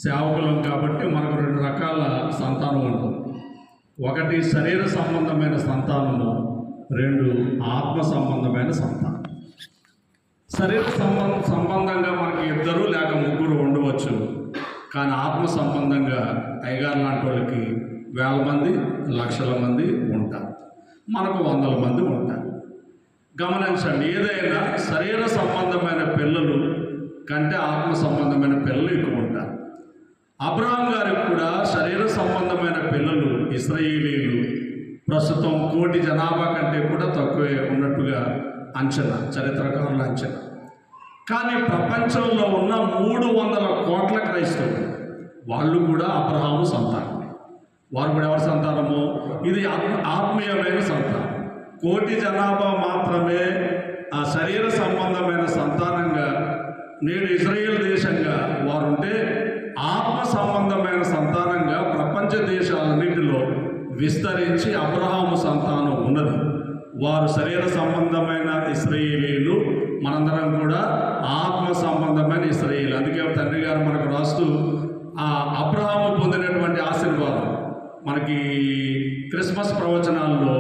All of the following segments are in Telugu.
సేవకులం కాబట్టి మనకు రెండు రకాల సంతానం ఉంటుంది. ఒకటి శరీర సంబంధమైన సంతానము, రెండు ఆత్మ సంబంధమైన సంతానం. శరీర సంబంధంగా మనకి ఇద్దరు లేక ముగ్గురు ఉండవచ్చు, కానీ ఆత్మ సంబంధంగా అయ్యగారు లాంటి వాళ్ళకి వేల మంది, లక్షల మంది ఉంటారు, మనకు వందల మంది ఉంటారు. గమనించండి, ఏదైనా శరీర సంబంధమైన పిల్లలు కంటే ఆత్మ సంబంధమైన పిల్లలు ఎక్కువ ఉంటారు. అబ్రహాం గారికి కూడా శరీర సంబంధమైన పిల్లలు ఇశ్రాయేలీయులు ప్రస్తుతం 1 కోటి జనాభా కంటే కూడా తక్కువే ఉన్నట్టుగా అంచనా, చరిత్రకారుల అంచనా. కానీ ప్రపంచంలో ఉన్న 300 కోట్ల క్రైస్తవులు వాళ్ళు కూడా అబ్రహాము సంతానం. వారు కూడా ఎవరి సంతానము? ఇది ఆత్మీయమైన సంతానం. 1 కోటి జనాభా మాత్రమే ఆ శరీర సంబంధమైన సంతానంగా నేడు ఇజ్రాయేల్ దేశంగా వారుంటే, ఆత్మ సంబంధమైన సంతానంగా ప్రపంచ దేశాలన్నింటిలో విస్తరించి అబ్రహాము సంతానం ఉన్నది. వారు శరీర సంబంధమైన ఇశ్రాయేలీయులు, మనందరం కూడా ఆత్మ సంబంధమైన ఇశ్రాయేలు. అందుకే తండ్రి గారు మనకు రాస్తూ ఆ అబ్రహాము పొందినటువంటి ఆశీర్వాదం మనకి క్రిస్మస్ ప్రవచనాల్లో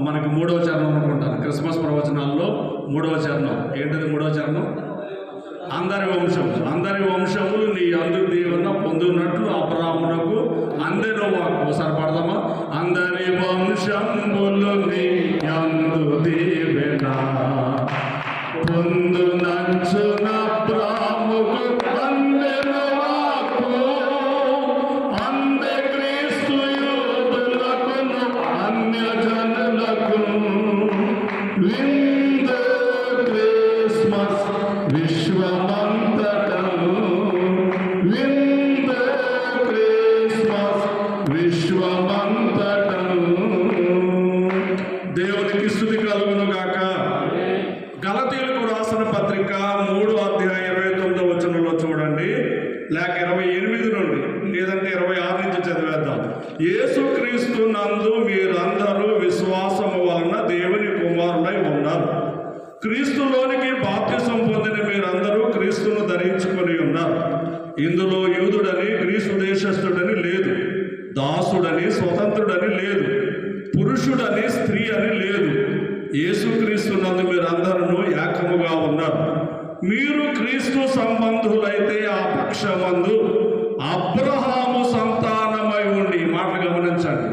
మనకి 3వ చరణం అనుకుంటాను. క్రిస్మస్ ప్రవచనాల్లో 3వ చరణం ఏంటది? 3వ చరణం, అందరి వంశములు నీ అందు దీవెన పొందునట్లు అబ్రహామునకు అందరూ వాకు. ఒకసారి పడదామా? అందరి వంశములు నీ అందు దీవెన పొందునచ్చున అబ్రహాముకు అందరి వాకు. అందే క్రీస్తు యూదులకును అన్యజనులకు విందు క్రిస్మస్ విశ్వమంతటను. విందు క్రిస్మస్ విశ్వమంతటను. దేవునికి స్తుతి కలుగును గాక. గలతీయులకు రాసిన పత్రిక 3వ అధ్యాయం 29వ వచనంలో చూడండి, లేక 28 నుండి లేదంటే 26 నుంచి చదివేద్దాం. యేసుక్రీస్తు నందు మీరందరూ విశ్వాసము వలన దేవుని కుమారులై ఉన్నారు. క్రీస్తులోనికి బాప్తిసం పొందిన మీరందరూ క్రీస్తును ధరించుకొని ఉన్నారు. ఇందులో యూదుడని గ్రీసు దేశస్థుడని లేదు, దాసుడని స్వతంత్రుడని లేదు, పురుషుడని స్త్రీ అని లేదు. యేసుక్రీస్తు నందు మీరందరూ ఏకముగా ఉన్నారు. మీరు క్రీస్తు సంబంధులైతే ఆ పక్షమందు అబ్రహాము సంతానమై ఉండి. మాటలు గమనించండి,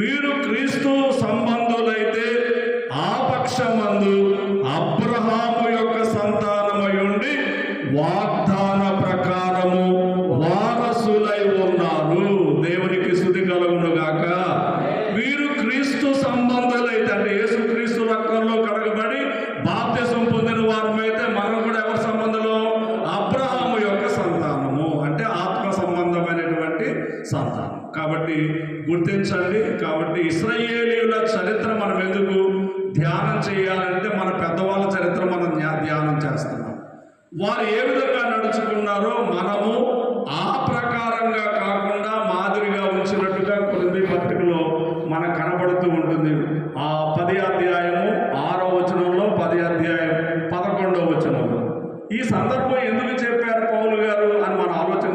మీరు క్రీస్తు సంబంధులైతే ఆ పక్షమందు అబ్రహాము యొక్క సంతానమై ఉండి వాగ్దాన ప్రకారము వారసులై ఉన్నారు. దేవునికి స్తుతి కలుగును గాక. మీరు క్రీస్తు సంబంధులైతే, అంటే యేసుక్రీస్తు రక్తంలో కడగబడి బాప్తిసం పొందిన వారమైతే మనం కూడా ఎవరి సంబంధంలో? అబ్రహాము యొక్క సంతానము, అంటే ఆత్మ సంబంధమైనటువంటి సంతానం. కాబట్టి గుర్తించండి. కాబట్టి ఇశ్రాయేలీయుల చరిత్ర మనం ఎందుకు ధ్యానం చేయాలంటే, మన పెద్దవాళ్ళ చరిత్ర మనం ధ్యానం చేస్తున్నాం. వారు ఏ విధంగా నడుచుకున్నారో మనము ఆ ప్రకారంగా కాకుండా మాదిరిగా ఉంచినట్టుగా కొరింథీ పత్రికలో మనకు కనబడుతూ ఉంటుంది. ఆ 10వ అధ్యాయము 6వ వచనంలో, 10వ అధ్యాయం 11వ వచనంలో ఈ సందర్భం ఎందుకు చెప్పారు పౌలు గారు అని మనం ఆలోచన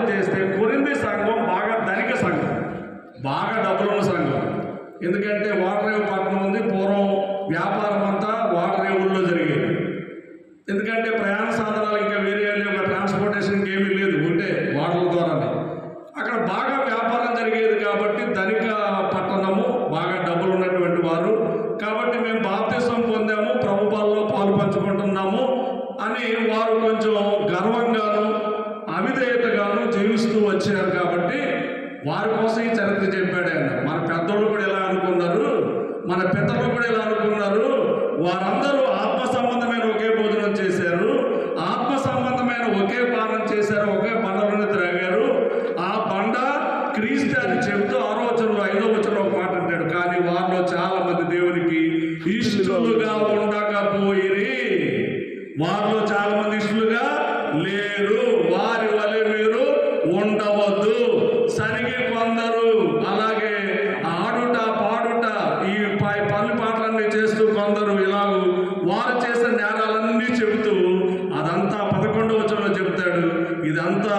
చేస్తే కొరింథీ సంఘం బాగా ధనిక సంఘం, బాగా డబ్బులున్న సంఘం. ఎందుకంటే వాటరేవు పట్టణం ఉంది. పూర్వం వ్యాపారం అంతా వాటరేవుల్లో జరిగేది. ఎందుకంటే ప్రయాణ సాధనాలు ఇంకా వేరే ఒక ట్రాన్స్పోర్టేషన్కి ఏమీ లేదు, ఉంటే వాటర్ల ద్వారానే అక్కడ బాగా వ్యాపారం జరిగేది. కాబట్టి ధనిక పట్టణము, బాగా డబ్బులు ఉన్నటువంటి వారు. కాబట్టి మేము బాప్తిసం పొందాము, ప్రభుపాలలో పాలు పంచుకుంటున్నాము అని వారు కొంచెం గర్వంగాను అవిధేయతగాను జీవిస్తూ వచ్చారు. కాబట్టి వారి కోసం ఈ చరిత్ర చెప్పాడు ఆయన. మన పెద్దోళ్ళు కూడా ఎలా అనుకున్నారు, మన పితరులు కూడా ఎలా అనుకున్నారు. వారందరూ ఆత్మ సంబంధమైన ఒకే భోజనం చేశారు, ఆత్మ సంబంధమైన ఒకే పానం చేశారు, ఒకే బండలోనే త్రాగారు. ఆ బండ క్రీస్తు అని చెబుతూ 6వ వచనంలో 5వ వచనంలో ఒక మాట అంటాడు. కానీ వారిలో చాలా మంది దేవునికి ఇష్టలుగా ఉండకపోయిరి. వారిలో చాలా మంది ఇష్టలుగా లేరు. వారి వలె మీరు ఉండవద్దు. సరిగి కొందరు అలాగే ఆడుట పాడుట ఈ పని పాటలన్నీ చేస్తూ కొందరు ఇలాగూ వారు చేసిన నేరాలన్నీ చెబుతూ అదంతా 11వ వచనంలో చెబుతాడు. ఇది ఇదంతా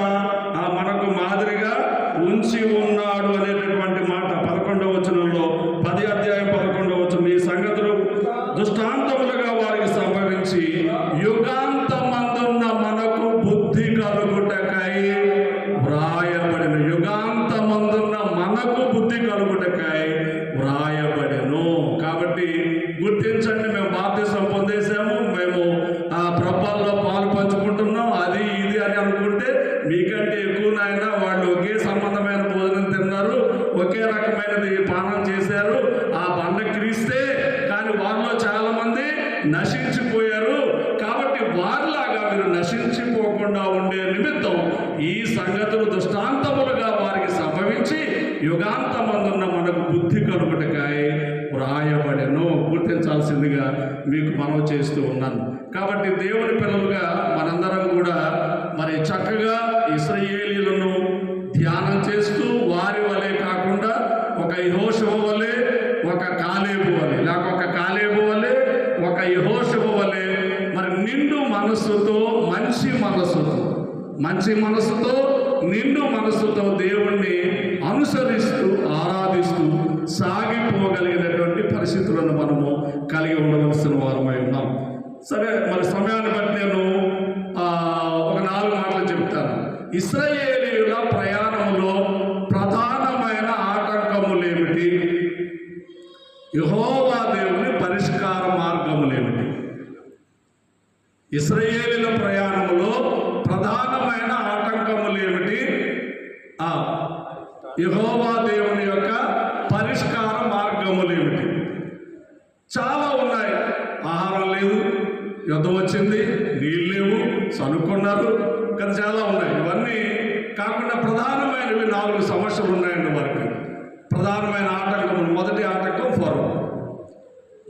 మనకు మాదిరిగా ఉంచి ఉన్నాడు అనేటటువంటి మాట 11వ వచనంలో 10వ అధ్యాయం 11వ వచనం, ఈ సంగతులు దృష్టాంతములుగా వారికి సంభవించి యుగాంతమందున్న మనకు బుద్ధి కలుగుటకై వ్రాయబడిన. యుగాంతమందున్న మనకు బుద్ధి కలుగుటకై వ్రాయబడెను. కాబట్టి గుర్తించండి, మేము బాప్తిసం పొందేశాము, మేము ప్రభాల్లో పాలు పంచుకుంటున్నాం, అది ఇది అని అనుకుంటే మీకంటే ఎక్కువ నాయన వాళ్ళు ఒకే సంబంధమైన భోజనం తిన్నారు, ఒకే రకమైనది పానం చేశారు, ఆ బండ క్రీస్తే, కానీ వారిలో చాలా మంది నశించిపోయారు. కాబట్టి వారిలాగా మీరు నశించిపోకుండా ఉండే నిమిత్తం ఈ సంగతులు దృష్టాంతములుగా వారికి సంభవించి యుగాంతమందున్న మనకు బుద్ధి కలుగుటకై వ్రాయబడెను. గుర్తించాల్సిందిగా మీకు మనవి చేస్తూ ఉన్నాను. కాబట్టి దేవుని పిల్లలుగా మనందరం కూడా మరి చక్కగా ఇశ్రాయేలీయులను ధ్యానం చేస్తూ వారి వలె కాకుండా ఒక యెహోషువ వలె, ఒక కాలేబు వలె, లేక ఒక కాలేబు వలె, ఒక యెహోషువ వలె మరి నిండు మనస్సుతో, మంచి మనస్సుతో నిండు మనస్సుతో దేవుణ్ణి అనుసరిస్తూ ఆరాధిస్తూ సాగిపోగలిగినటువంటి పరిస్థితులను మనము కలిగి ఉండవలసిన వారమై ఉన్నాం. సరే, మరి సమయాన్ని బట్టి నేను ఒక 4 మాటలు చెప్తాను. ఇశ్రాయేలీయుల ప్రయాణంలో ప్రధానమైన ఆటంకములేమిటి? యెహోవా దేవుని పరిష్కార మార్గములేమిటి? ఇశ్రాయేలీయుల ప్రయాణంలో ప్రధానమైన ఆటంకములేమిటి? యెహోవా దేవుని యొక్క పరిష్కార మార్గములేమిటి? చాలా ఉన్నాయి. ఆహారం లేదు, యుద్ధం వచ్చింది, నీళ్ళు లేవు, చనుక్కున్నారు కదా, చాలా ఉన్నాయి. ఇవన్నీ కాకుండా ప్రధానమైనవి 4 సమస్యలు ఉన్నాయండి వారికి. ప్రధానమైన ఆటంకములు. మొదటి ఆటంకం ఫరో.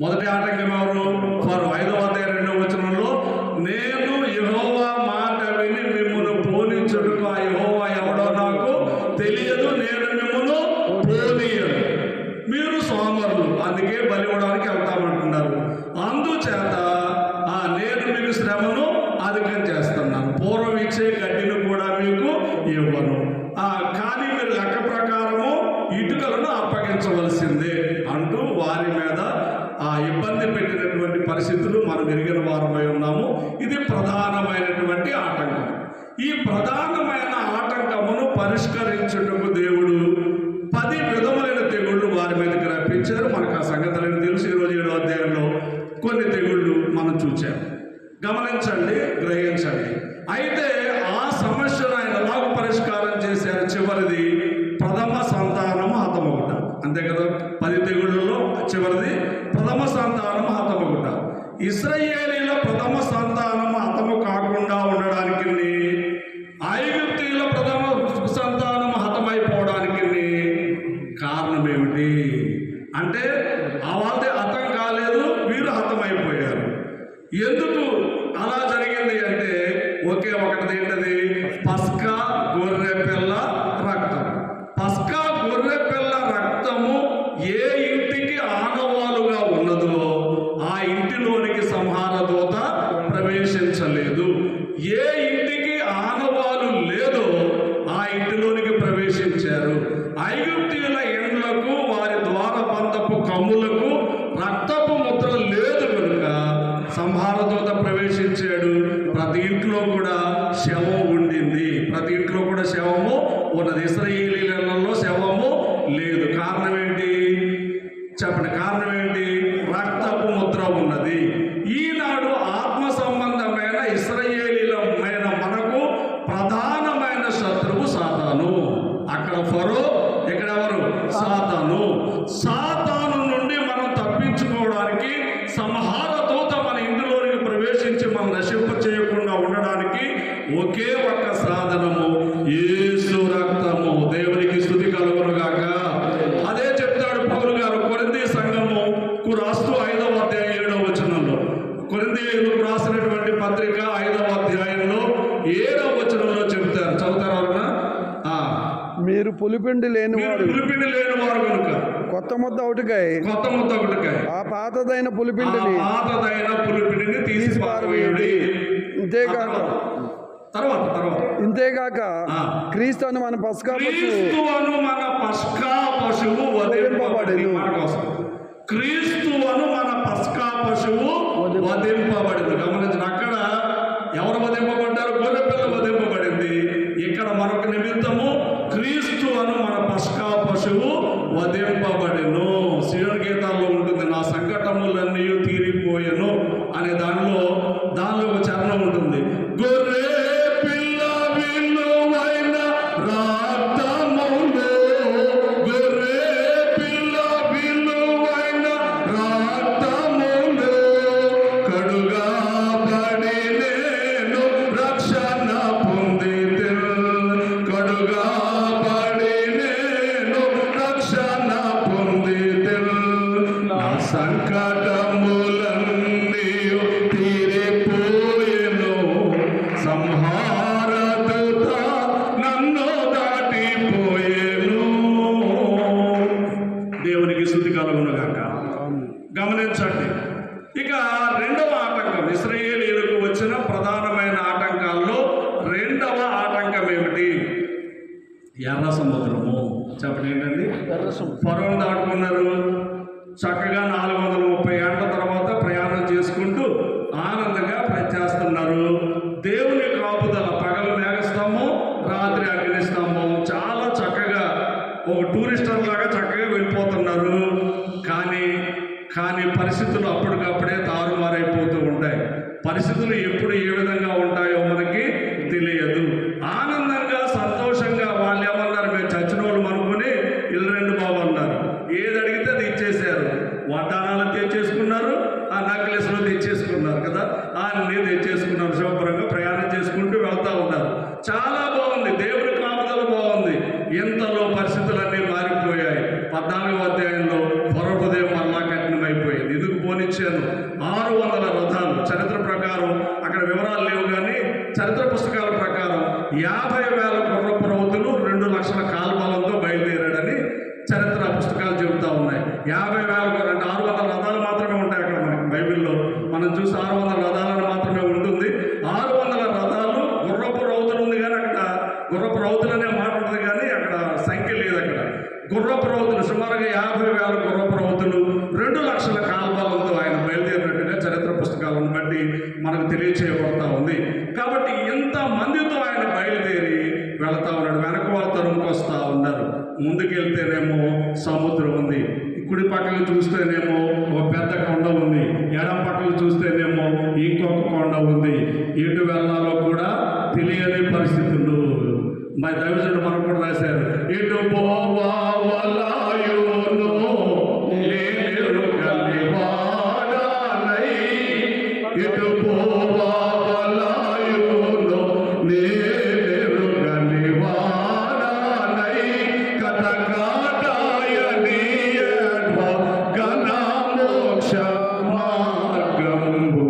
మొదటి ఆటంకం ఎవరు? ఫరో. 5వ అధ్యాయం 2వ వచనంలో, నేను యెహోవా మాట విని మిమ్మును పోనించుటకు ఆ యెహోవా ఎవడో నాకు తెలియదు, నేను మిమ్మును పోనీయను, మీరు సోమరులు, అందుకే బలి ఇవ్వడానికి వెళ్తామంటున్నారు, అందుచేత నేను మీకు శ్రమను అధికం చేస్తున్నాను, పూర్వం ఇచ్చే గడ్డిని కూడా మీకు ఇవ్వను, కానీ మీరు లెక్క ప్రకారము ఇటుకలను అప్పగించవలసిందే అంటూ వారి మీద ఇబ్బంది పెట్టినటువంటి పరిస్థితులు మనం ఎరిగిన వారమై ఉన్నాము. ఇది ప్రధానమైనటువంటి ఆటంకం. ఈ ప్రధానమైన ఆటంకమును పరిష్కరించుటకు దేవుడు 10 విధములైన తెగుళ్ళు వారి మీదకి రప్పించారు. మనకు ఆ సంగతులను తెలుసు. ఈరోజు 7వ అధ్యాయంలో కొన్ని తెగుళ్ళు మనం చూచాం. గమనించండి, గ్రహించండి. అయితే ఆ సమస్యను ఆయన ఎలాగో పరిష్కారం చేశారు? చివరిది ప్రథమ సంతానము హతమగుట. అంతే కదా, 10 తెగుళ్ళలో చివరిది ప్రథమ సంతానము హతమగుట. ఇశ్రాయేలీయుల ప్రథమ సంతానము హతము కాకుండా ఉండడానికి, ఐగుప్తీయుల ప్రథమ సంతానము హతమైపోవడానికి కారణం ఏమిటి అంటే, వాళ్ళది హతం కాలేదు, వీరు హతమైపోయారు. ఎందుకు అలా జరిగింది అంటే ఒకే ఒకటి. ఏంటది? పస్కా గొర్రె పిల్ల రక్తం. పస్కా గొర్రె పిల్ల రక్తము ఏ ఇంటికి ఆనవాలుగా ఉన్నదో ఆ ఇంటిలోనికి సంహార దూత ప్రవేశించలేదు. ఏ ఇంటికి ఆనవాలు లేదో ఆ ఇంటిలోనికి ప్రవేశించారు. ఐగుప్తీయుల ఇండ్లకు, వారి ద్వారబంధపు కమ్ములకు రక్తపు ముద్ర లేదు కనుక సంహార దూత ప్రవేశించాడు. ప్రతి ఇంట్లో కూడా శవం ఉండింది. ప్రతి ఇంట్లో కూడా శవము ఉన్నది. ఇశ్రాయేలీయులలో శవము లేదు. కారణం ఏంటి చెప్పండి? కారణం ఏంటి? రక్తపు ముద్ర ఉన్నది. ఈనాడు ఆత్మ సంబంధమైన ఇశ్రాయేలీయులమైన మనకు ప్రధానమైన శత్రువు సాతాను. అక్కడ ఫరో, ఇక్కడ ఎవరు? సాతాను. సాతాను నుండి మనం తప్పించుకోవడానికి సంహార దూత మన ఇంటిలోనికి ప్రవేశించి మనం నశింప చేయకుండా ఉండడానికి ఒకే ఒక్క సాధనము, యేసు రక్తము. దేవునికి స్తుతి కలుగునుగాక. అదే చెప్తాడు పౌలు గారు కొరింథీ సంఘముకు రాస్తూ 5వ అధ్యాయం 7వ వచనంలో, కొరింథీయులకు రాసినటువంటి పత్రిక 5వ అధ్యాయంలో 7వ వచనంలో చెప్తారు. చదువుతారు ఎవరన్నా? మీరు పులిపిండి లేనివారు కనుక కొత్త ముద్ద ఒకటికై ఆ పాతదైన పులిపిండిని తీసి పారవేయుడి. తర్వాత ఇంతేగాక ఆ. క్రీస్తు అను మన పస్కా పశువు క్రీస్తు అను మన పస్కా పశువు వధింపబడి మన కోసం. క్రీస్తు అను మన పస్కా పశువు వధింపబడింది. గమనించిన అక్కడ ఎవరు వధింపబడ్డారు? గొర్రెపిల్ల వధింపబడింది. ఇక్కడ మరొక నిమిత్తము క్రీస్తు అను మన పస్కా పశువు వధింపబడెను. సీయోను గీతాల్లో ఉంటుంది, నా సంకటములన్నీ తీరిపోయెను అనే దానిలో ఒక చరణం ఉంటుంది. గొర్రె పిల్ల విలువైన రక్తములో, గొర్రె పిల్ల విలువైన రక్తములో కడుగబడి నేను రక్షణ పొందితిని, కడుగబడి నేను రక్షణ పొందితిని, నా సంకటములన్నీ తీరిపోయెను, సంహారదూత నన్ను దాటిపోయెను. దేవునికి స్తుతి కలుగును గాక. గమనించండి, ఇక రెండవ ఆటంకం, ఇశ్రాయేలీయులకు వచ్చిన ప్రధానమైన ఆటంకాల్లో రెండవ ఆటంకం ఏమిటి? ఎర్ర సముద్రము. చెప్పండి ఏంటండి? ఫరోను దాటుకున్నారు. చక్కగా 430 ఏళ్ల తర్వాత ప్రయాణం చేసుకుంటూ ఆనందంగా చేస్తున్నారు. దేవుని కాపుదల, పగలు మేఘస్తంభం, రాత్రి అగ్నిస్తంభం, చాలా చక్కగా ఒక టూరిస్టర్ లాగా చక్కగా వెళ్ళిపోతున్నారు. కానీ పరిస్థితులు అప్పటికప్పుడే తారుమారైపోతూ ఉంటాయి. పరిస్థితులు ఎప్పుడు ఏ విధంగా ఉంటాయో మనకి తెలియదు. ఆనందంగా సంతోషంగా వాళ్ళు ఏమన్నారు? మేము చచ్చిన వాళ్ళు అనుకుని ఇల్లు బాబు అన్నారు. ఏది అడిగితే అది ఇచ్చేసారు. వడ్డానాలు తెచ్చేసుకున్నారు, ఆ నక్లెస్లు తెచ్చేసుకున్నారు కదా, అన్నీ తెచ్చేసుకున్నారు. శుభ్రంగా ప్రయాణం చేసుకుంటూ వెళ్తూ ఉన్నారు. చాలా బాగుంది, దేవుని కాపుదల బాగుంది. ఇంతలో పరిస్థితులన్నీ మారిపోయాయి. 14వ అధ్యాయంలో ఫరో హృదయం మళ్ళా కఠినమైపోయింది. ఎందుకు పోనిచ్చాను? 600 రథాలు. చరిత్ర ప్రకారం అక్కడ వివరాలు లేవు, కానీ చరిత్ర పుస్తకాల ప్రకారం 50,000 గుర్రపు రౌతులు 2 లక్షల కాల్బలంతో బయలుదేరాడని చరిత్ర పుస్తకాలు చెబుతూ ఉన్నాయి. 50,000 అంటే 600 రథాలు మాత్రమే ఉంటాయి అక్కడ. మనకి బైబిల్లో మనం చూసి 600 రథాలను మాత్రమే ఉంటుంది. 600 రథాలు, గుర్రపు రౌతులు ఉంది, కానీ అక్కడ గుర్రపు రౌతులు అనే మాట ఉంటుంది, కానీ అక్కడ సంఖ్య లేదు. అక్కడ గుర్రపు రౌతులు సుమారుగా 50,000 గుర్రపు రౌతులు 2 లక్షల కాల్బలంతో ఆయన బయలుదేరినట్టుగా చరిత్ర పుస్తకాలను బట్టి మనకు తెలియచేయబడతా ఉంది. కాబట్టి ఇంత మందితో ఆయన బయలుదేరి వెళతా ఉన్నాడు. వెనక వాళ్ళు తరుముకు వస్తూ ఉన్నారు. ముందుకెళ్తేనేమో సముద్రం ఉంది, కుడి పక్కకు చూస్తేనేమో ఒక పెద్ద కొండ ఉంది, ఎడం పక్కకు చూస్తేనేమో ఇంకొక కొండ ఉంది. ఎటు వెళ్ళాలో కూడా తెలియని పరిస్థితులు. మరి దైవజనుడు మనకు కూడా రాశారు, ఎటు పోవాలయును లేనెరుగని వాడనై, ఎటు పోవాలయును లేనెరుగని వాడనై, కటకాటాయనీయడ్వ ఘన మోక్ష మార్గంబు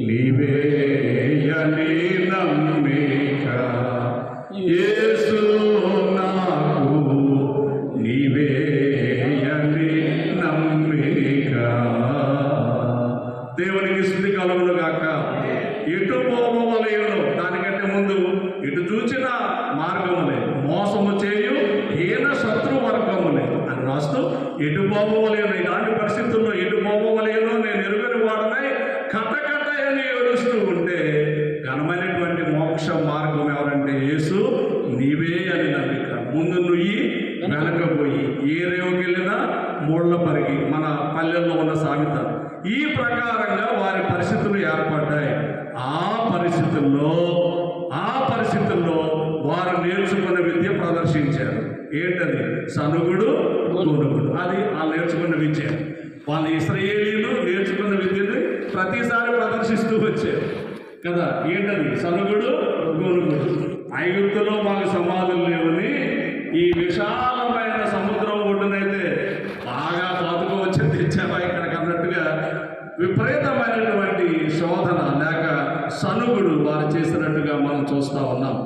నీవేయని నమ్మిక, యేసు నాకు నీవేయని నమ్మిక. దేవునికి స్తుతి కలుగును గాక. ఎటు పోవలయును, దానికంటే ముందు ఇటు చూచిన మార్గములే, మోసము చేయు హీన శత్రు వర్గములే అని రాస్తూ ఎటు పోవలయును, ఇలాంటి పరిస్థితుల్లో ఎటు పోవలయును నేను ఎరుగని వాడనై కట్టకట్టయని ఏడుస్తూ ఉంటే ఘనమైనటువంటి మోక్ష మార్గం ఎవరంటే యేసు నీవే అని నమ్మిక. ముందు నుయ్యి వెనకపోయి ఏ రేవుకి వెళ్ళినా మూళ్ళ పరిగి, మన పల్లెల్లో ఉన్న సామెత. ఈ ప్రకారంగా వారి పరిస్థితులు ఏర్పడ్డాయి. ఆ పరిస్థితుల్లో వారు నేర్చుకున్న విద్య ప్రదర్శించారు. ఏంటది? సనుగుడు, గొనుగుడు. అది వాళ్ళు నేర్చుకున్న విద్య. వాళ్ళు ఇశ్రాయేలీయులు నేర్చుకున్న విద్యను ప్రతిసారి ప్రదర్శిస్తూ వచ్చారు కదా. ఏంటది? సనుగుడు, గొనుగుడు. ఐగుప్తులో మాకు సమాధులు లేవని ఈ విశాలమైన సముద్రం ఒడ్డునైతే బాగా పాతుకు వచ్చి తెచ్చావా ఇక్కడికి అన్నట్టుగా విపరీతమైనటువంటి శోధన లేక సనుగుడు వారు చేసినట్టుగా మనం చూస్తూ ఉన్నాం.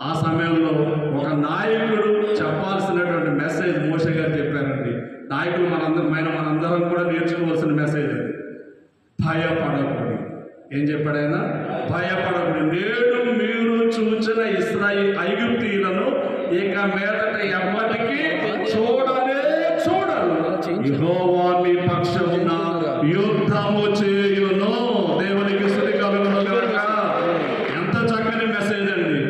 ఆ సమయంలో ఒక నాయకుడు చెప్పాల్సినటువంటి మెసేజ్ మోషే గారు చెప్పారండి. నాయకులు మనందరం కూడా నేర్చుకోవాల్సిన మెసేజ్ అది. భయపడకూడదు. ఏం చెప్పాడు ఆయన? భయపడకుడి, నేడు మీరు చూచిన ఐగుప్తీయులను ఇక మీదట ఎప్పటికీ చూడనే చూడరు. యెహోవా మీ పక్షమున యుద్ధము చేయును. దేవునికి స్తుతి కలుగును గాక. ఎంత చక్కని మెసేజ్ అండి.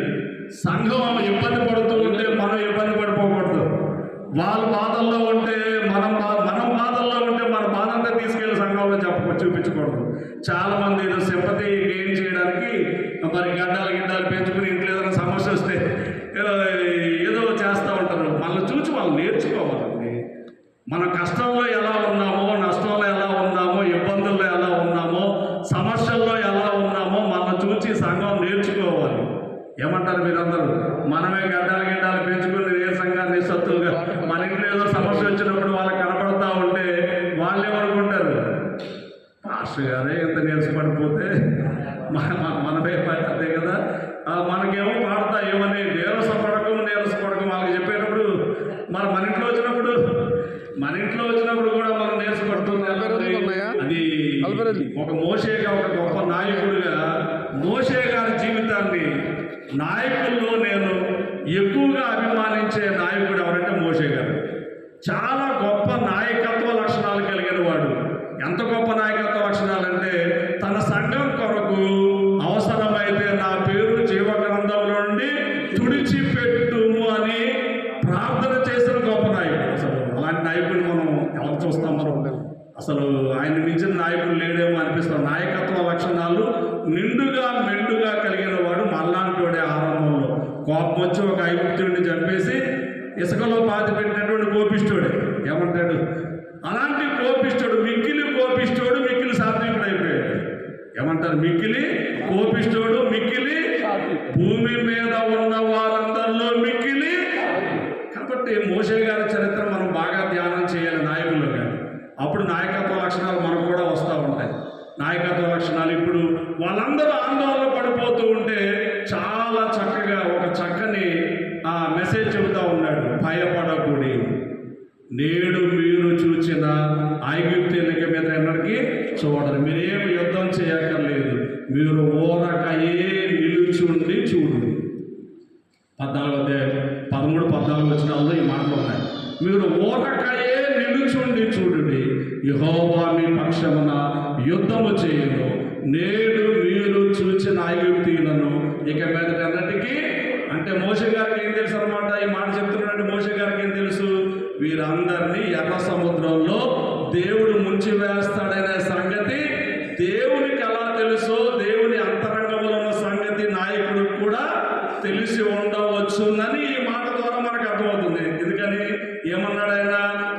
సంఘం ఇబ్బంది పడుతూ ఉంటే మనం ఇబ్బంది పడిపోకూడదు. వాళ్ళ బాధల్లో ఉంటే మనం బాధల్లో ఉంటే మన బాధ అంతా తీసుకెళ్లి సంఘంలో చూపించకూడదు. చాలా మంది ఏదో సింపతి గెయిన్ చేయడానికి మరి గడ్డాలు పెంచుకుని ఇంట్లో ఏదైనా సమస్య వస్తే ఏదో చేస్తూ ఉంటారు. మళ్ళీ చూసి వాళ్ళు నేర్చుకోవాలండి. మన కష్టంలో ఎలా ఉన్నామో, నష్టంలో ఎలా ఉన్నామో, ఇబ్బందుల్లో ఎలా ఉన్నామో, సమస్యల్లో ఎలా ఉన్నామో మళ్ళీ చూసి సంఘం నేర్చుకోవాలి. ఏమంటారు మీరందరూ? మనమే గడ్డాలు పెంచుకుని ఏ సంఘాన్ని సత్తుగా మన ఇంట్లో ఏదో సమస్య వచ్చినప్పుడు వాళ్ళకి కనపడతా ఉంటే వాళ్ళు ఏమనుకుంటారు? పాస్టర్ గారే ఎంత నీరసపడిపోతే మనమే అంతే కదా. మనకేమో పాడతా ఏమని నీరసపడకం వాళ్ళకి చెప్పేటప్పుడు మన ఇంట్లో వచ్చినప్పుడు కూడా మనం నీరసపడుతుంది. అది ఒక మోషేగా, ఒక గొప్ప నాయకుడిగా మోషే గారి జీవితాన్ని, నాయకుల్లో నేను ఎక్కువగా అభిమానించే నాయకుడు ఎవరంటే మోషే గారు. చాలా గొప్ప నాయకత్వ లక్షణాలు కలిగిన వాడు. ఎంత గొప్ప నాయకత్వ లక్షణాలంటే తన సంఘం కొరకు అవసరమైతే నా పేరు జీవ గ్రంథంలో నుండి తుడిచిపెట్టుము అని ప్రార్థన చేసిన గొప్ప నాయకుడు. అసలు అలాంటి నాయకుడిని మనం ఎవరు చూస్తాం? మనం అసలు ఆయన మించిన నాయకుడు లేడేమో అనిపిస్తాం. నాయకత్వ లక్షణాలు నిండుగా మెండుగా కలిగిన వాడు. మల్లాంటి వాడే ఆరంభంలో కోపం వచ్చి ఒక ఐగుప్తుడిని చంపేసి ఇసుకలో పాతి పెట్టినటువంటి కోపిష్టోడే. ఏమంటాడు? అలాంటి కోపిష్టోడు, మిక్కిలి కోపిష్టోడు, మిక్కిలి సాత్వికుడు అయిపోయాడు. ఏమంటారు? మిక్కిలి కోపిష్టోడు, మిక్కిలి భూమి మీద ఉన్న వారందరిలో మిక్కిలి. కాబట్టి మోషే గారి చరిత్ర మనం బాగా ధ్యానం చేయాలి నాయకులు గారు. అప్పుడు నాయకత్వ లక్షణాలు మనకు కూడా వస్తూ ఉంటాయి. నాయకత్వ లక్షణాలు ఇప్పుడు వాళ్ళందరూ ఆందోళన పడిపోతూ ఉంటే చాలా చక్కగా ఒక చక్కని మెసేజ్ చెబుతూ ఉన్నాడు. భయపడకూడి, నేడు మీరు చూచిన ఐగుప్తీయుల మీద ఎన్నటికీ చూడరు. మీరేమి యుద్ధం చేయక్కర్లేదు, మీరు ఊరకయే నిలుచుండి చూడు. 13-14 వచనాల్లో ఈ మాటలు ఉన్నాయి. మీరు ఊరకయే నిలుచుండి చూడుడి, యెహోవా మీ పక్షమున యుద్ధము చేయును. నేడు మీరు చూచిన ఐగుప్తీయులను ఇక మీదట అన్నటికీ. అంటే మోషే గారికి ఏం తెలుసు అనమాట? ఈ మాట చెప్తున్నాడు. మోషే గారికి ఏం తెలుసు? వీరందరినీ ఎర్ర సముద్రంలో దేవుడు ముంచి వేస్తాడనే సంగతి దేవునికి ఎలా తెలుసో, దేవుని అంతరంగంలో ఉన్న సంగతి నాయకుడికి కూడా తెలిసి ఉండవచ్చునని ఈ మాట ద్వారా మనకు అర్థమవుతుంది. ఎందుకని ఏమన్నాడు ఆయన?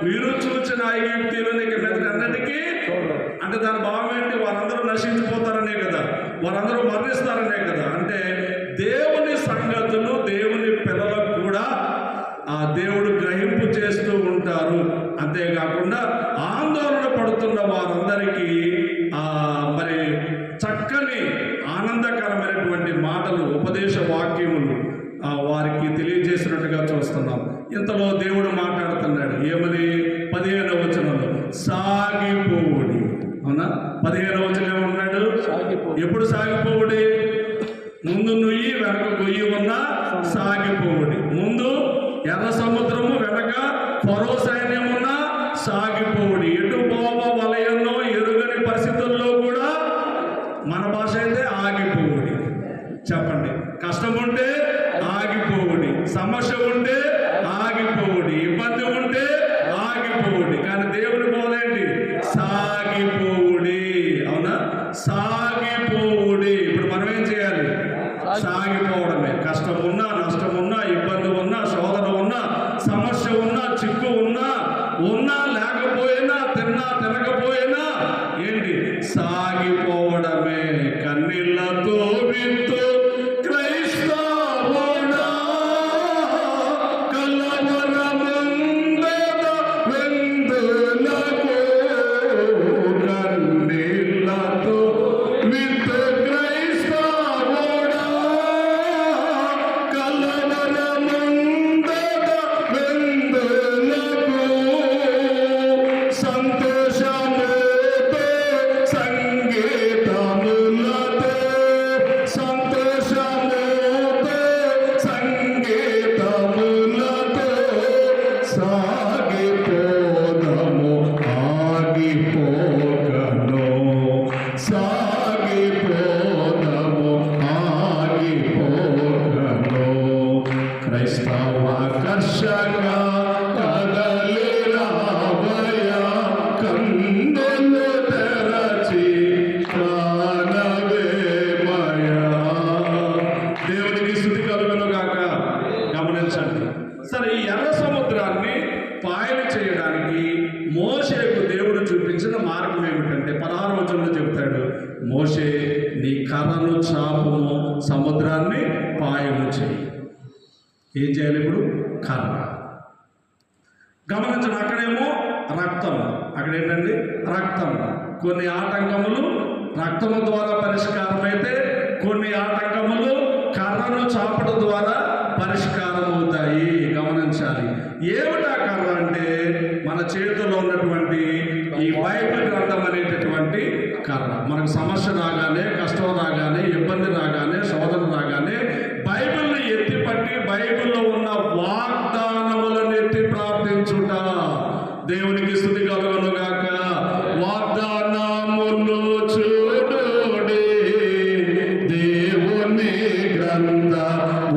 మీరు చూచిన ఐగుప్తీయులను ఇక మీదట అన్నటికీ. అంటే దాని భావం ఏంటి? వారందరూ నశించిపోతారనే కదా, వారందరూ మరణిస్తారనే కదా. అంటే దేవుని సంగతులు దేవుని పిల్లలకు కూడా దేవుడు గ్రహింపు చేస్తూ ఉంటారు. అంతేకాకుండా ఆందోళన పడుతున్న వారందరికీ మరి చక్కని ఆనందకరమైనటువంటి మాటలు, ఉపదేశ వాక్యములు వారికి తెలియజేసినట్టుగా చూస్తున్నాం. ఇంతలో దేవుడు మాట్లాడుతున్నాడు. ఏమని? 15వ వచనంలో సాగిపోవుడి. అవునా? 15వ వచనం ఏమన్నాడు? ఎప్పుడు సాగిపోవుడి? ముందు నుయ్యి వెనక గొయ్యి ఉన్నా సాగిపోవుడి. ముందు ఎర్ర సముద్రము, వెనక ఫరో సైన్యం ఉన్నా సాగిపోవుడి. ఎటు పోవ వలయన్నో ఎరుగని పరిస్థితుల్లో కూడా మన భాష అయితే ఆగిపోవుడి. చెప్పండి. కష్టం ఉంటే ఆగిపోవుడి, సమస్య ఉంటే ఆగిపోవుడి, ఇబ్బంది ఉంటే ఆగిపోవుడి. కానీ దేవుని బోధేంటి? సాగిపోవుడి. అవునా? సాగిపోవుడి. ఇప్పుడు మనం ఏం చేయాలి? సాగిపోవడమే. కష్టం ఉన్నా, నష్టం ఉన్నా, ఇబ్బంది ఉన్నా, శోధన ఉన్నా, సమస్య ఉన్నా, చిక్కు ఉన్నా లేకపోయినా, తినకపోయినా ఏంటి? సాగిపోవడమే. కన్నీళ్లతో విత్తు క్రైస్తవుడా, కలవరమందద వెందులకు, కన్నీళ్లతో విత్తు క్రైస్తవుడా, కలవరమందద ఏం చేయాలి ఇప్పుడు? కర్ర. గమనించండి, అక్కడేమో రక్తం, అక్కడ ఏంటండి? రక్తం. కొన్ని ఆటంకములు రక్తము ద్వారా పరిష్కారం అయితే, కొన్ని ఆటంకములు కర్రను చాపడం ద్వారా పరిష్కారం అవుతాయి. గమనించాలి. ఏమిటా కర్ర అంటే మన చేతిలో ఉన్నటువంటి ఈ బైబిల్ గ్రంథం అనేటటువంటి కర్ర. మనకు సమస్య రాగానే, కష్టం రాగానే, ఇబ్బంది రాగానే, శోధన రాగానే బైబిల్ని ఎత్తిపట్టి బైబిల్లో ఉన్న వాగ్దానములను ఎత్తి ప్రార్థించుట. దేవునికి స్తుతి కలుగును గాక. వాగ్దానములు చూడుడి, దేవుని గ్రంథ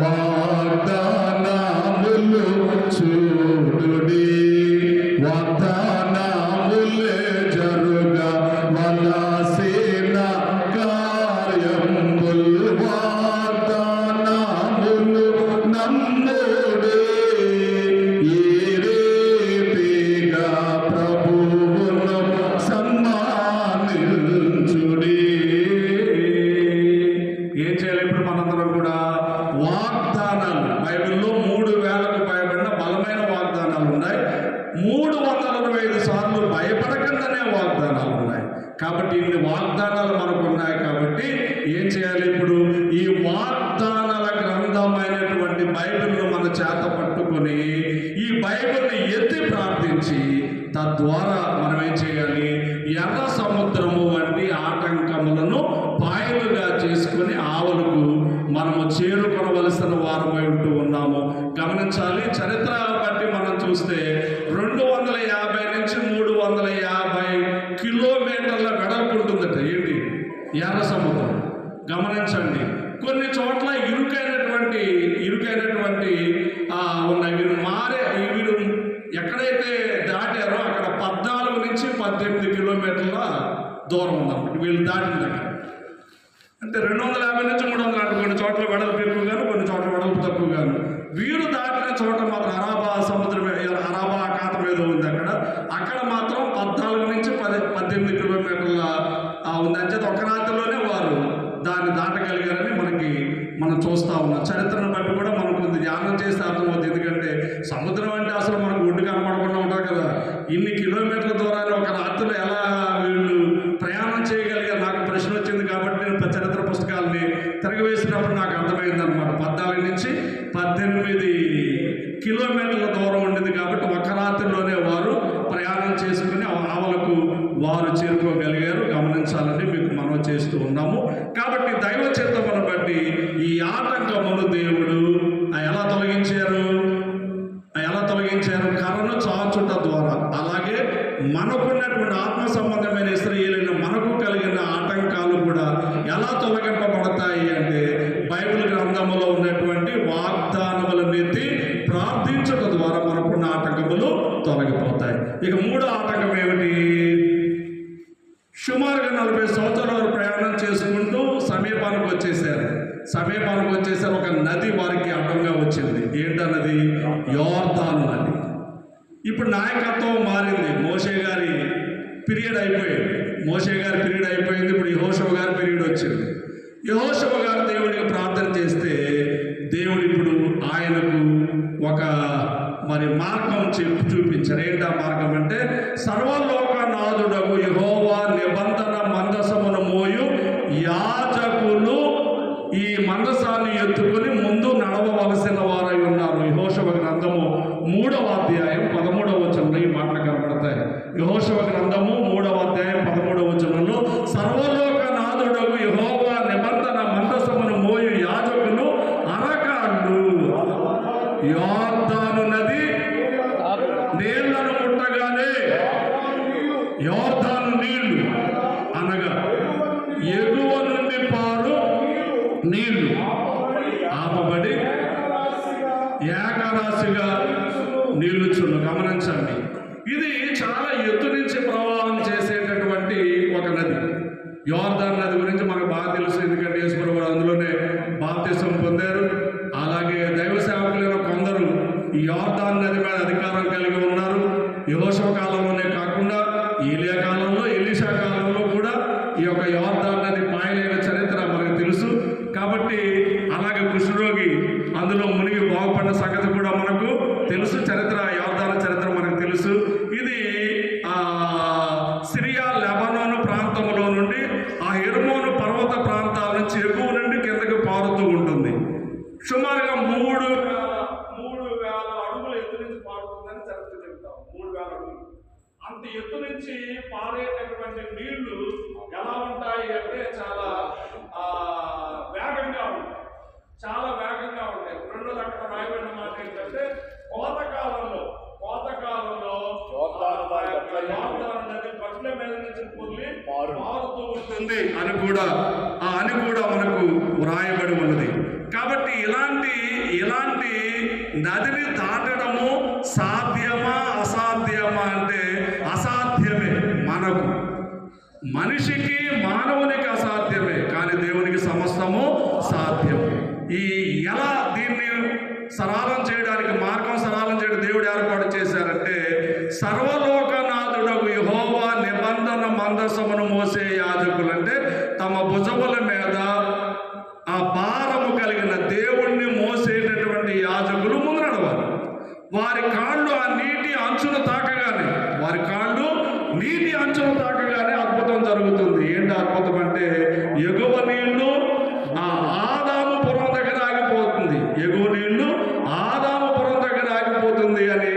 వాగ్దానములు చూడుడి, వాగ్దానములే జరుగ వలసిన కార్యములు, వాగ్దానములు నమ్ముడి, ఈ రీతిగా ప్రభువును సన్మానించుడి. ఏం చేయాలి ఇప్పుడు మనందరం కూడా? వాగ్దానాలు. బైబిల్లో 3000కు పైబడిన బలమైన వాగ్దానాలు ఉన్నాయి. 365 సార్లు భయపడకుండానే వాగ్దానాలు ఉన్నాయి. కాబట్టి ఇన్ని వాగ్దానాలు మనకు ఉన్నాయి. కాబట్టి ఏం చేయాలి ఇప్పుడు? ఈ వాగ్దానాల గ్రంథమైనటువంటి బైబిల్ను మన చేత పట్టుకొని ఈ బైబిల్ని ఎత్తి ప్రార్థించి తద్వారా మనం ఏం చేయాలి? ఎర్ర సముద్రము వంటి ఆటంకములను పాయలుగా చేసుకొని ఆవలకు మనము చేరుకొనవలసిన వారమై ఉంటూ ఉన్నాము. గమనించాలి, చరిత్ర బట్టి మనం చూస్తే 250 నుంచి 350 కిలోమీటర్ల వెడల్పు ఉంటుందట. ఏంటి? ఎర్ర సముద్రం. గమనించండి, కొన్ని చోట్ల ఇరుకైనటువంటి ఉన్నాయి. వీరు ఎక్కడైతే దాటారో అక్కడ 14 నుంచి 18 కిలోమీటర్ల దూరం ఉందన్నమాట వీళ్ళు దాటిన దగ్గర. అంటే 250 నుంచి 300 అంటే కొన్ని చోట్ల వెడల్పు ఎక్కువగాను, కొన్ని చోట్ల వెడల్పు తక్కువగాను. వీరు దాటిన చోట మాత్రం అరాబా సముద్రం, అరాబా అఖాతం ఏదో ఉంది అక్కడ మాత్రం 14 నుంచి 18 కిలోమీటర్ల ఉంది. అంచేత ఒక రాత్రిలోనే వారు దాన్ని దాటగలిగారని మనం చూస్తూ ఉన్నాం. చరిత్రను బట్టి కూడా మనం కొంత ధ్యానం చేస్తే అర్థమవుతుంది. ఎందుకంటే సముద్రం అంటే అసలు మనకు ఒడ్డు కనపడకుండా ఉంటారు కదా. ఇన్ని కిలోమీటర్ల దూరాన్ని ఒక రాత్రిలో ఎలా వీళ్ళు ప్రయాణం చేయగలిగారు? నాకు ప్రశ్న వచ్చింది కాబట్టి నేను చరిత్ర పుస్తకాలని తిరగవేసినప్పుడు నాకు అర్థమైంది అనమాట. 14 నుంచి 18 కిలోమీటర్ల దూరం ఉండేది కాబట్టి ఒక రాత్రిలోనే వారు ప్రయాణం చేసుకుని ఆవలకు వారు చేరుకోగలిగారు. గమనించాలని మీకు మనం చేస్తూ ఉన్నాము. కాబట్టి దైవ చిత్తమును బట్టి ఈ ఆటంకములు దేవుడు ఎలా తొలగించారు? కర్రను చాచుట ద్వారా. అలాగే మనకున్నటువంటి ఆత్మ సంబంధమైన ఇశ్రాయేలీయులైన మనకు కలిగిన ఆటంకాలు కూడా ఎలా తొలగింపబడతాయి అంటే బైబిల్ గ్రంథంలో ఉన్నటువంటి వాగ్దానములను ఎత్తి ప్రార్థించుట ద్వారా మనకున్న ఆటంకములు తొలగిపోతాయి. ఇక మూడో ఆటంకం ఏమిటి? సుమారుగా 40 సంవత్సరాల వరకు ప్రయాణం చేసుకుంటూ సమీపానికి వచ్చేసారు. ఒక నది వారికి అడ్డంగా వచ్చింది. ఏంటన్నది? యోర్దాను నది. ఇప్పుడు నాయకత్వం మారింది. మోషే గారి పీరియడ్ అయిపోయింది. ఇప్పుడు యెహోషువ గారి పీరియడ్ వచ్చింది. యెహోషువ గారు దేవుడికి ప్రార్థన చేస్తే దేవుడు ఇప్పుడు ఆయనకు ఒక మార్గం చూపించారు. ఏంటి ఆ మార్గం అంటే, సర్వలోకనాథుడగు యెహోవా నిబంధన మందసమును మోయు యాజకులు ఈ మందసాన్ని ఎత్తుకొని ముందు నడవవలసిన వారై ఉన్నారు. యెహోషువ గ్రంథము 3వ అధ్యాయం 13వ వచనంలో ఈ మాటలు కనబడతాయి. యెహోషువ గ్రంథము 3వ అధ్యాయం 13వ వచనంలో సర్వలోకనాథుడగు యెహోవా నిబంధన మందసమును మోయు యాజకులు అరకాళ్ళు యోర్దాను నది నీళ్లను ముట్టగానే, యోర్దాను నీళ్లు అనగా ఎగువ నుండి పారు నీళ్లు ఆపబడి ఏకరాశిగా నీళ్లుచును. గమనించండి, ఇది చాలా ఎత్తు నుంచి ప్రవాహం చేసేటటువంటి ఒక నది. యోర్దాను నది గురించి మనకు బాగా తెలుసు. ఎందుకంటే యేసు ప్రభువు అందులోనే బాప్తిసం పొందారు. అలాగే దైవ సేవకులైన కొందరు ఈ యోర్దాను నది మీద అధికారం కలిగి ఉన్నారు. యెహోషువ కాలంలోనే కాకుండా ఏలియా కాలంలో, ఎలీషా కాలంలో కూడా ఈ యొక్క యోర్దాను నది పాయలైన చరిత్ర మనకు తెలుసు. కాబట్టి అలాగే కుష్ఠరోగి అందులో మునిగి బాగుపడిన సంగతి కూడా మనకు తెలుసు. చరిత్ర, యోర్దాను చరిత్ర మనకు తెలుసు. ఇది సిరియా లెబనోను ప్రాంతంలో నుండి ఆ హెర్మోను పర్వత ప్రాంతాల నుంచి ఎగువ నుండి కిందకి పారుతూ ఉంటుంది. సుమారుగా 3,000 అడుగుల ఎత్తు నుంచి పారుతుందని చరిత్ర చెప్తాం. 3,000 అడుగులు అంత ఎత్తు నుంచి పారేటటువంటి నీళ్లు ఎలా ఉంటాయి అంటే చాలా వేగంగా ఉంటాయి. చాలా వేగంగా ఉంటాయి. రెండోది అక్కడ రాయబడిన మాట ఏంటంటే కోతకాలంలో నది పట్ల మీద నుంచి పొర్లి మారుతూ ఉంటుంది అని కూడా మనకు వ్రాయబడి ఉన్నది. కాబట్టి ఇలాంటి నదిని దాటడము సాధ్యమా అసాధ్యమా అంటే అసాధ్యమే. మనిషికి మానవునికి అసాధ్యమే, కానీ దేవునికి సమస్తము సాధ్యం. ఎలా దీన్ని సరళం చేయడానికి, మార్గం సరళం చేయడానికి దేవుడు ఏర్పాటు చేశారంటే సర్వలోకనాథుడగు యెహోవా నిబంధన మందసమును మోసే యాజకులంటే తమ భుజముల మీద ఆ భారము కలిగిన దేవుణ్ణి మోసేటటువంటి యాజకులు ముందు నడవాలి. వారి కాళ్ళు ఆ నీటి అంచును తాకగానే అద్భుతం జరుగుతుంది. ఏంటి అద్భుతం అంటే ఎగువ నీళ్లు ఆదాముపురం దగ్గర ఆగిపోతుంది. అని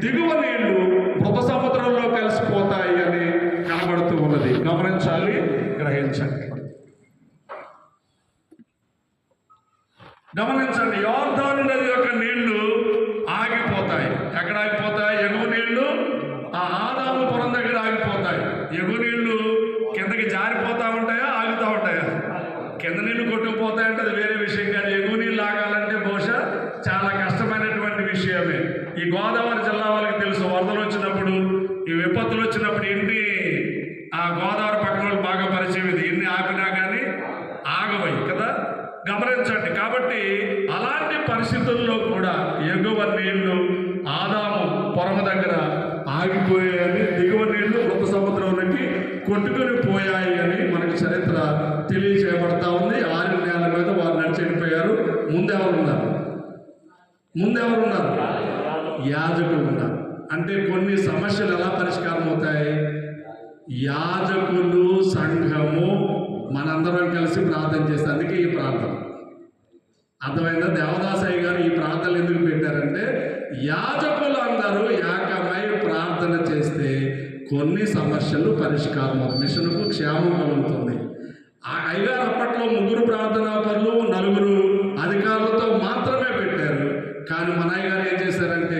దిగువ నీళ్లు మృత సముద్రంలో కలిసిపోతాయి అని కనబడుతూ ఉన్నది. గమనించాలి, గ్రహించండి. యోర్దాను నది యొక్క నీళ్లు ఆగిపోతాయి. ఎక్కడ ఆగిపోతాయి? ఎగువ నీళ్లు ఆదాముపురం దగ్గర ఆగిపోతాయి. ఎగువ నీళ్లు కిందకి జారిపోతా ఉంటాయా, ఆగుతూ ఉంటాయా? కింద నీళ్లు కొట్టుకుపోతాయంటే అది వేరే విషయం, కానీ ఎగువ నీళ్ళు ఆగాలంటే బహుశా చాలా కష్టమైనటువంటి విషయమే. ఈ గోదావరి జిల్లా వాళ్ళకి తెలుసు, వరదలు వచ్చినప్పుడు, ఈ విపత్తులు వచ్చినప్పుడు ఎన్ని ఆ గోదావరి పక్కన వాళ్ళు బాగా పరిచయం. ఇది ఎన్ని ఆపినా కానీ ఆగవై కదా, గమనించండి. కాబట్టి అలాంటి పరిస్థితుల్లో కూడా ఎగువ నీళ్లు ఆదాము పొరమ దగ్గర ఆగిపోయాయని, దిగువ నీళ్లు మృత సముద్రంలోకి కొట్టుకొని పోయాయి అని మనకి చరిత్ర తెలియజేయబడతా ఉంది. 6 నేల మీద వారు నడిచెడిపోయారు. ముందెవరున్నారు? యాజకులు ఉన్నారు. అంటే కొన్ని సమస్యలు ఎలా పరిష్కారం అవుతాయి? యాజకులు, సంఘము, మనందరం కలిసి ప్రార్థన చేస్తే, అందుకే ఈ ప్రార్థన అర్థమైందా? దేవదాసయ్య గారు ఈ ప్రార్థనలు ఎందుకు పెట్టారంటే యాజకులందరూ ఏకమై ప్రార్థన చేస్తే కొన్ని సమస్యలు పరిష్కారం, మిషన్కు క్షేమం కలుగుతుంది. అయ్యగారు అప్పట్లో 3 ప్రార్థనా పనులు 4 అధికారులతో మాత్రమే పెట్టారు. కానీ మన అయ్యగారు ఏం చేశారంటే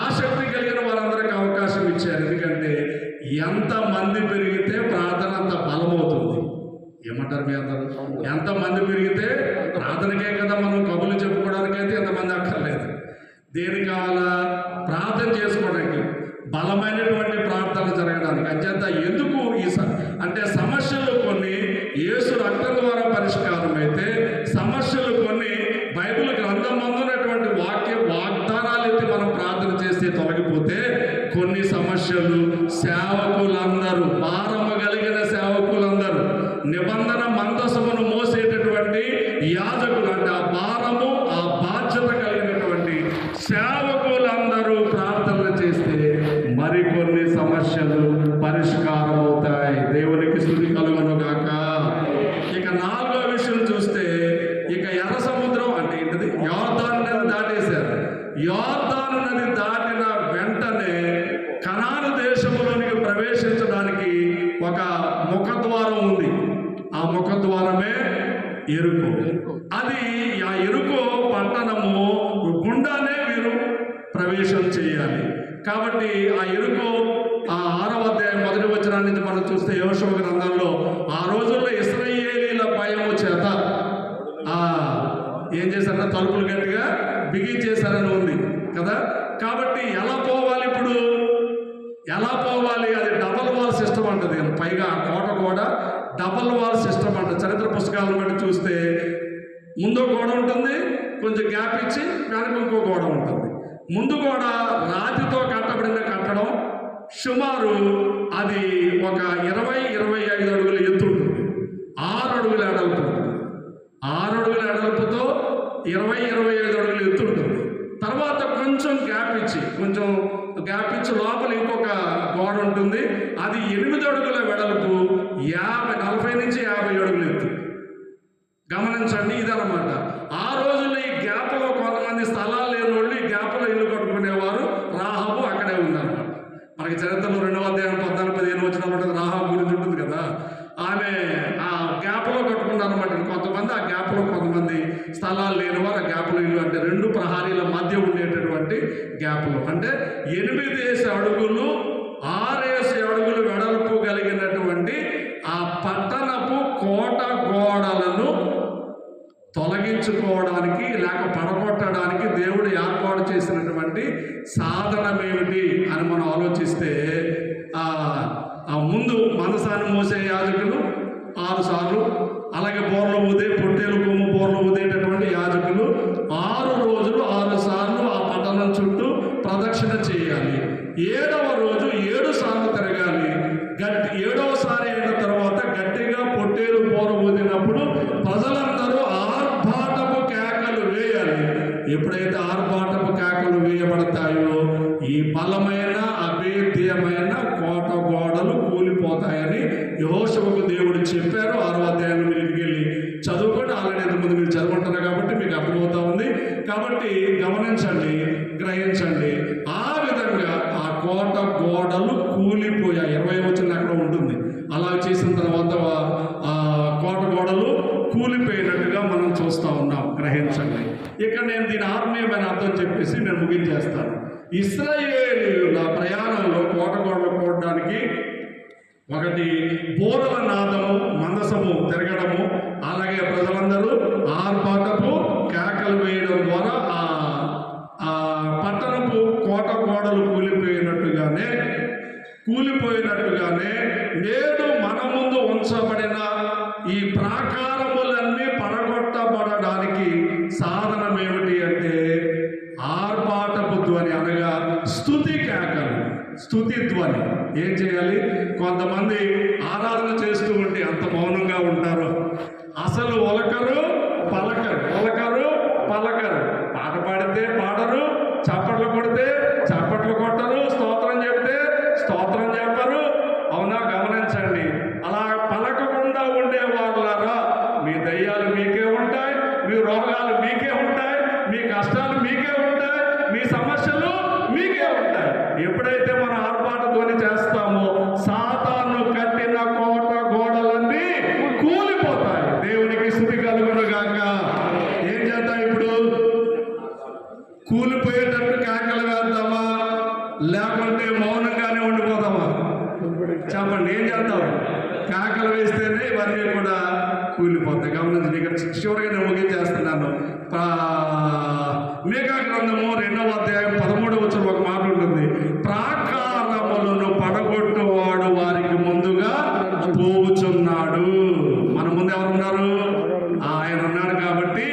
ఆసక్తి కలిగిన వారందరికీ అవకాశం ఇచ్చారు. ఎందుకంటే ఎంతమంది పెరిగితే ప్రార్థన అంత బలమవుతుంది. ఏమంటారు మీ అందరూ? ఎంతమంది పెరిగితే ప్రార్థనకే కదా, మనం కబుర్లు చెప్పుకోవడానికైతే ఎంతమంది అక్కర్లేదు. దేనికి కావాలా? ప్రార్థన చేసుకోవడానికి, బలమైనటువంటి ప్రార్థన జరగడానికి. అంచేత ఎందుకు అంటే సమస్యలు కొన్ని యేసు రక్తం ద్వారా పరిష్కారం అయితే, సమస్యలు కొన్ని బైబిల్ గ్రంథం అందున్నటువంటి వాగ్దానాలు ఎత్తి మనం ప్రార్థన చేస్తే తొలగిపోతే, కొన్ని సమస్యలు సేవకులందరూ, భారము కలిగిన సేవకులందరూ, నిబంధన మందసమును మోసేటటువంటి యాజకులు అంటే ఆ భారము, ఆ బాధ్యత కలిగినటువంటి సేవకులందరూ ప్రార్థనలు చేస్తే మరికొన్ని సమస్యలు పరిష్కారం అవుతాయి. దేవునికి స్తుతి కలుగును గాక. ఇక 4వ విషయం చూస్తే, ఇక ఎర్ర సముద్రం అంటే ఏంటిది? యోర్దాను నది దాటేశారు. యోర్దాను నది దాటిన వెంటనే కనాను దేశంలోనికి ప్రవేశించడానికి ఒక ముఖద్వారం ఉంది. ఆ ముఖద్వారమే ఎరుకో. అది ఆ ఎరుకో పట్టణము గుండానే వీరు ప్రవేశం చేయాలి. కాబట్టి ఆ ఎరుకో 6వ అధ్యాయం 1వ వచనం నుంచి మనం చూస్తే యోషువ గ్రంథంలో ఆ రోజుల్లో ఇశ్రాయేలీల భయము చేత ఏం చేశారంటే తలుపులు గట్టిగా బిగించేశారని ఉంది కదా. కాబట్టి ఎలా పోవాలి? ఇప్పుడు ఎలా పోవాలి? అది డబల్ వాల్ సిస్టమ్ అంటది. పైగా కోట కూడా డబల్ వాల్ సిస్టమ్ అంట. చరిత్ర పుస్తకాలను బట్టి చూస్తే ముందు గోడ ఉంటుంది, కొంచెం గ్యాప్ ఇచ్చి వెనక ఇంకో గోడ ఉంటుంది. ముందు గోడ రాతితో కట్టబడిన కట్టడం, సుమారు అది ఒక 20-25 అడుగుల ఎత్తు ఉంటుంది. 6 అడుగుల ఎడల్పు ఉంటుంది. 6 అడుగుల ఎడల్పుతో 20-25 అడుగుల ఎత్తు ఉంటుంది. తర్వాత కొంచెం గ్యాప్ ఇచ్చి లోపల ఇంకొక గోడ ఉంటుంది. అది 8 అడుగుల వెడల్పు, 40 నుంచి 50 అడుగుల ఎత్తు. గమనించండి, ఇదన్నమాట. ఆ రోజుల్లో ఈ గ్యాప్లో కొంతమంది స్థలాలు లేని వాళ్ళు ఈ గ్యాప్లో ఇల్లు కట్టుకునేవారు. రాహాబు అక్కడే ఉందన్నమాట. మనకి చరిత్రలో 2వ అధ్యాయం 14-15 వచ్చినప్పుడు రాహాబు గురించి ఉంటుంది కదా. ఆమె ఆ గ్యాప్లో కట్టుకున్నారన్నమాట. కొంతమంది ఆ గ్యాప్లో, కొంతమంది స్థలాలు లేనివారు ఆ గ్యాప్లో ఇల్లు, అంటే 2 ప్రహారీల మధ్య ఉండేటటువంటి గ్యాప్లో, అంటే 8 అడుగులు 6 అడుగులు వెడల్పు కలిగినటువంటి ఆ పట్టణపు కోట గోడలను తొలగించుకోవడానికి లేక పడగొట్టడానికి దేవుడు ఏర్పాటు చేసినటువంటి సాధనం ఏమిటి అని మనం ఆలోచిస్తే, ముందు మనసాన్ని మోసే యాజకులు 6 సార్లు, అలాగే పొట్టేలు కొమ్ము బోర్లు ఊదేటటువంటి యాజకులు 6 రోజులు 6 సార్లు ఆ పట్టణం చుట్టూ ప్రదక్షిణ చేయాలి. 7వ రోజు 7 సార్లు తిరగాలి. 7వ సారి అయిన తర్వాత గట్టిగా పొట్టేలు బోర ఊదినప్పుడు ప్రజలందరూ ఆర్భాటపు కేకలు వేయాలి. ఎప్పుడైతే ఆర్భాటపు కేకలు వేయబడతాయో ఈ బలమైన అభేద్యమైన కోట గోడలు కూలిపోతాయని యెహోషువకు దేవుడు చెప్పారు. 6వ అధ్యాయంలో మీరు వెళ్ళి చదువుకొని, ఆల్రెడీ ఇంతకుముందు మీరు చదువుకుంటారు కాబట్టి మీకు అర్థమవుతా ఉంది. కాబట్టి గమనించండి, గ్రహించండి. ఆ విధంగా ఆ కోట గోడలు కూలిపోయాయి. 20 వచ్చిన అక్కడ ఉంటుంది. అలా చేసిన తర్వాత ఆ కోట గోడలు కూలిపోయినట్టుగా మనం చూస్తూ ఉన్నాం. గ్రహించండి. ఇక్కడ నేను దీని ఆత్మీయమైన అర్థం చెప్పేసి నేను ముగించేస్తాను. ఇశ్రాయేలీయుల ప్రయాణంలో కోట గోడలు కూడడానికి ఒకటి బోరల నాదము, మందసము తిరగడము, అలాగే ప్రజలందరూ ఆర్భాటపు కేకలు వేయడం ద్వారా ఆ పట్టణపు కోట గోడలు కూలిపోయినట్టుగానే నేడు మన ముందు ఉంచబడిన ఈ ప్రాకారములన్నీ పడగొట్టబడడానికి సాధనం ఏమిటి అంటే ఆర్భాటపు ధ్వని, అనగా స్తుతి కేకలు, స్తుతి ధ్వని. ఏం చేయాలి? కొంతమంది ఆరాధన చేస్తూ ఉంటే అంత మౌనంగా ఉంటారు, అసలు ఒలకరు పలకరు. పాట పాడితే పాడరు, చప్పట్లు కొడితే చప్పట్లు కొట్టరు, స్తోత్రం చెప్తే స్తోత్రం చెప్పరు. అవునా? గమనించండి. అలా పలకకుండా ఉండే వాళ్ళారా, మీ దయ్యాలు మీకే ఉంటాయి, మీ రోగాలు మీకే ఉంటాయి, మీ కష్టాలు మీకే ఉంటాయి, మీ సమస్యలు మీకే ఉంటాయి. ఎప్పుడైతే మనం ఆర్భాట ధ్వని చేస్తామో సాతాను కట్టిన కోట గోడలన్నీ కూలిపోతాయి. దేవునికి స్తుతి కలుగును గాక. ఏం చేద్దాం ఇప్పుడు? కూలిపోయేటట్టు కేకలు వేద్దామా, లేకుంటే మౌనంగానే ఉండిపోదామా? చెప్పండి, ఏం చేద్దాం? కేకలు వేస్తేనే ఇవన్నీ కూడా కూలిపోతాయి. గమనించండి. ఇక్కడ చివరిగా నేను ముగించేస్తున్నాను. మీకా గ్రంథము 2వ అధ్యాయం 13వ వచనం ఒక మాట ఉంటుంది. ప్రాకారములను పడగొట్టువాడు వారికి ముందుగా పోవుచున్నాడు. మన ముందు ఎవరున్నారు? ఆయన ఉన్నాడు. కాబట్టి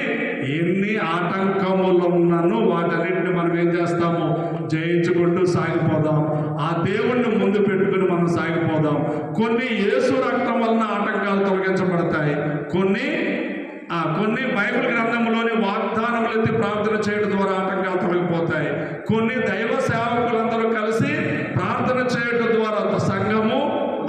ఎన్ని ఆటంకములున్నను వాటన్నింటిని మనం ఏం చేస్తాము? జయించుకుంటూ సాగిపోదాం. ఆ దేవుణ్ణి ముందు పెట్టుకుని మనం సాగిపోదాం. కొన్ని యేసు రక్తం వలన ఆటంకాలు తొలగించబడతాయి. కొన్ని బైబిల్ గ్రంథంలోని వాగ్దానములు ఎత్తి ప్రార్థన చేయడం ద్వారా ఆటంకాలు తొలగిపోతాయి. కొన్ని దైవ సేవకులందరూ కలిసి ప్రార్థన చేయడం ద్వారా, సంఘము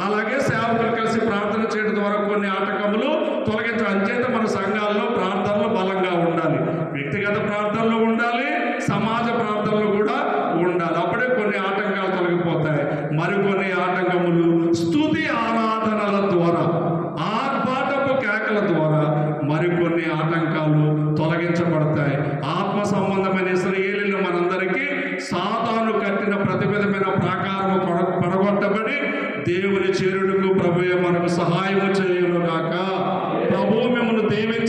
అలాగే సేవకులు కలిసి ప్రార్థన చేయడం ద్వారా కొన్ని ఆటంకములు తొలగించాలి. అంచేత మన సంఘాల్లో ప్రార్థనలు బలంగా ఉండాలి. వ్యక్తిగత ప్రార్థనలు ఉండాలి, సమాజ ప్రార్థనలు కూడా ఉండాలి. అప్పుడే కొన్ని ఆటంకాలు తొలగిపోతాయి. మరికొన్ని ఆటంకములు స్తుతి ఆరాధనల ద్వారా, ఆర్భాటపు కేకల ద్వారా మరికొన్ని ఆటంకాలు తొలగించబడతాయి. ఆత్మ సంబంధమైన ఇశ్రాయేలీయులు మనందరికీ సాతాను కట్టిన ప్రతి విధమైన ప్రాకారము పడగొట్టబడి దేవుని చేరుటకు ప్రభువే మనకు సహాయము చేయును గాక. ప్రభువు మిమ్మల్ని దీవించును.